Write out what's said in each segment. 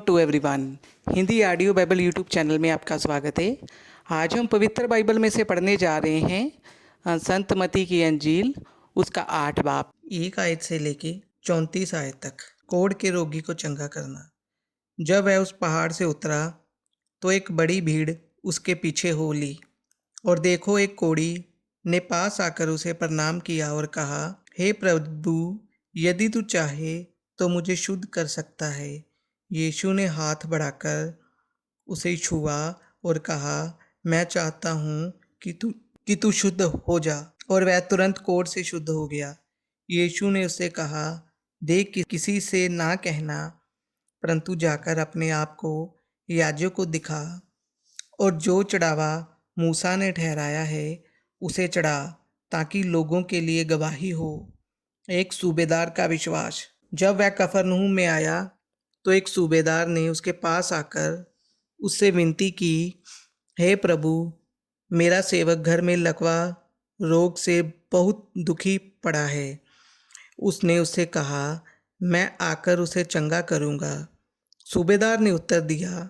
To everyone. Hindi audio Bible YouTube channel में आपका स्वागत है। आज हम पवित्र बाइबल में से पढ़ने जा रहे हैं संत मत्ती की अंजील, उसका 8 बाब 1 आयत से लेके 34 आयत तक। कोढ़ के रोगी को चंगा करना। जब वह उस पहाड़ से उतरा तो एक बड़ी भीड़ उसके पीछे हो ली, और देखो, एक कोढ़ी ने पास आकर उसे प्रणाम किया और कहा, हे प्रभु, यदि तू चाहे तो मुझे शुद्ध कर सकता है। यीशु ने हाथ बढ़ाकर उसे छुआ और कहा, मैं चाहता हूँ कि तू शुद्ध हो जा। और वह तुरंत कोढ़ से शुद्ध हो गया। यीशु ने उसे कहा, देख, किसी से ना कहना, परंतु जाकर अपने आप को याजक को दिखा, और जो चढ़ावा मूसा ने ठहराया है उसे चढ़ा, ताकि लोगों के लिए गवाही हो। एक सूबेदार का विश्वास। जब वह कफरनहूम में आया तो एक सूबेदार ने उसके पास आकर उससे विनती की, हे प्रभु, मेरा सेवक घर में लकवा रोग से बहुत दुखी पड़ा है। उसने उससे कहा, मैं आकर उसे चंगा करूँगा। सूबेदार ने उत्तर दिया,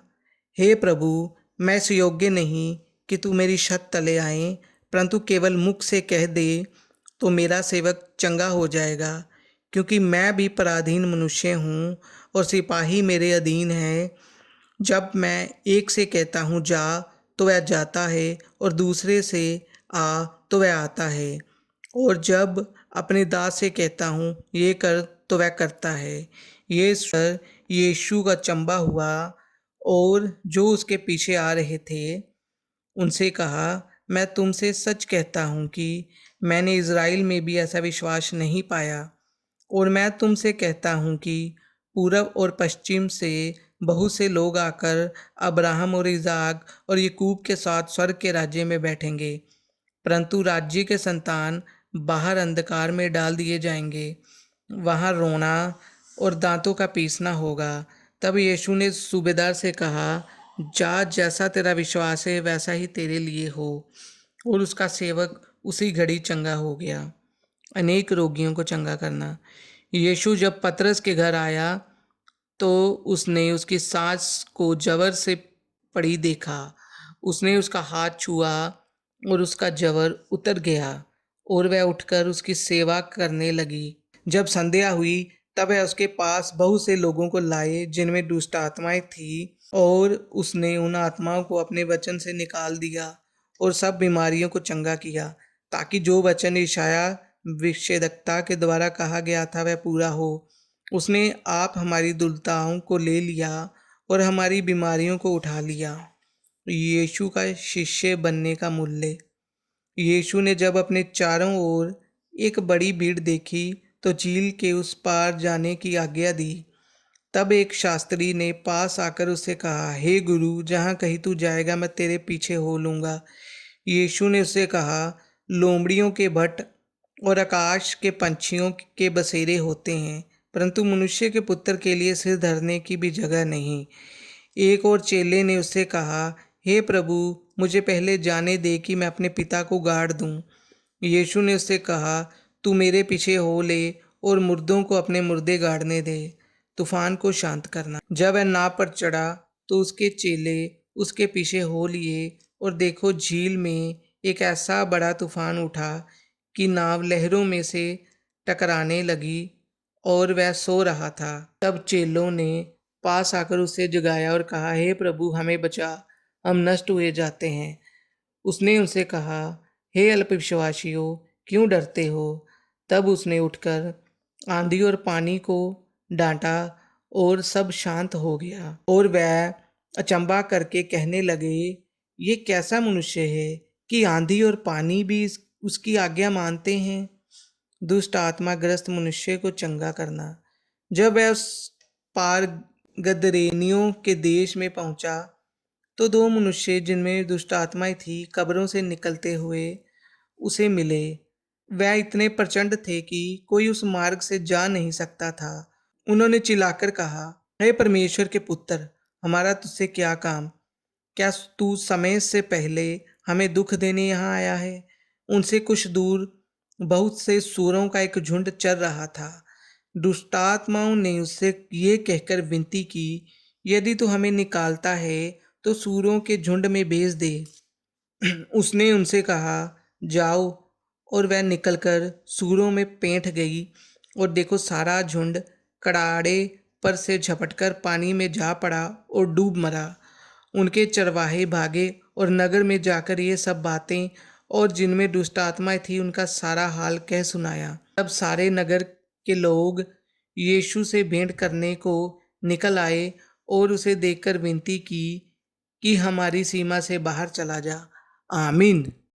हे प्रभु, मैं इस योग्य नहीं कि तू मेरी छत तले आए, परंतु केवल मुख से कह दे तो मेरा सेवक चंगा हो जाएगा, क्योंकि मैं भी पराधीन मनुष्य हूँ और सिपाही मेरे अधीन है। जब मैं एक से कहता हूँ जा तो वह जाता है, और दूसरे से आ तो वह आता है, और जब अपने दास से कहता हूँ ये कर तो वह करता है। ये स्वर यीशु का चंबा हुआ, और जो उसके पीछे आ रहे थे उनसे कहा, मैं तुमसे सच कहता हूँ कि मैंने इज़राइल में भी ऐसा विश्वास नहीं पाया। और मैं तुमसे कहता हूँ कि पूरब और पश्चिम से बहुत से लोग आकर अब्राहम और इसहाक और याकूब के साथ स्वर्ग के राज्य में बैठेंगे, परंतु राज्य के संतान बाहर अंधकार में डाल दिए जाएंगे। वहाँ रोना और दांतों का पीसना होगा। तब यीशु ने सूबेदार से कहा, जा, जैसा तेरा विश्वास है वैसा ही तेरे लिए हो। और उसका सेवक उसी घड़ी चंगा हो गया। अनेक रोगियों को चंगा करना। यीशु जब पतरस के घर आया तो उसने उसकी सांस को जवर से पड़ी देखा। उसने उसका हाथ छुआ और उसका जवर उतर गया, और वह उठकर उसकी सेवा करने लगी। जब संध्या हुई तब वह उसके पास बहुत से लोगों को लाए जिनमें दुष्ट आत्माएं थी, और उसने उन आत्माओं को अपने वचन से निकाल दिया और सब बीमारियों को चंगा किया, ताकि जो वचन यशायाह भविष्यद्वक्ता के द्वारा कहा गया था वह पूरा हो। उसने आप हमारी दुर्बलताओं को ले लिया और हमारी बीमारियों को उठा लिया। यीशु का शिष्य बनने का मूल्य। यीशु ने जब अपने चारों ओर एक बड़ी भीड़ देखी तो झील के उस पार जाने की आज्ञा दी। तब एक शास्त्री ने पास आकर उससे कहा, हे गुरु, जहाँ कहीं तू जाएगा मैं तेरे पीछे हो लूँगा। यीशु ने उससे कहा, लोमड़ियों के भट्ट और आकाश के पंछियों के बसेरे होते हैं, परंतु मनुष्य के पुत्र के लिए सिर धरने की भी जगह नहीं। एक और चेले ने उससे कहा, हे प्रभु, मुझे पहले जाने दे कि मैं अपने पिता को गाड़ दूं। यीशु ने उससे कहा, तू मेरे पीछे हो ले और मुर्दों को अपने मुर्दे गाड़ने दे। तूफान को शांत करना। जब वह नाव पर चढ़ा तो उसके चेले उसके पीछे हो लिए, और देखो, झील में एक ऐसा बड़ा तूफान उठा कि नाव लहरों में से टकराने लगी, और वह सो रहा था। तब चेलों ने पास आकर उसे जगाया और कहा, हे प्रभु, हमें बचा, हम नष्ट हुए जाते हैं। उसने उनसे कहा, हे अल्पविश्वासियों, क्यों डरते हो? तब उसने उठकर आंधी और पानी को डांटा, और सब शांत हो गया। और वह अचंभा करके कहने लगे, ये कैसा मनुष्य है कि आंधी और पानी भी उसकी आज्ञा मानते हैं। दुष्ट आत्मा ग्रस्त मनुष्य को चंगा करना। जब वह उस पार गदरेनियों के देश में पहुंचा तो दो मनुष्य जिनमें दुष्ट आत्माएं थी कब्रों से निकलते हुए उसे मिले। वह इतने प्रचंड थे कि कोई उस मार्ग से जा नहीं सकता था। उन्होंने चिल्लाकर कहा, हे परमेश्वर के पुत्र, हमारा तुझसे क्या काम? क्या तू समय से पहले हमें दुख देने यहाँ आया है? उनसे कुछ दूर बहुत से सूरों का एक झुंड चर रहा था। दुष्टात्माओं ने उससे ये कहकर विनती की यदि तू हमें निकालता है तो सूरों के झुंड में भेज दे। उसने उनसे कहा, जाओ। और वह निकलकर सूरों में पैठ गई, और देखो सारा झुंड कड़ाड़े पर से झपटकर पानी में जा पड़ा और डूब मरा। उनके चरवाहे भागे और नगर में जाकर ये सब बातें और जिनमें दुष्ट आत्माएं थी उनका सारा हाल कह सुनाया। तब सारे नगर के लोग यीशु से भेंट करने को निकल आए और उसे देखकर विनती की कि हमारी सीमा से बाहर चला जा। आमीन।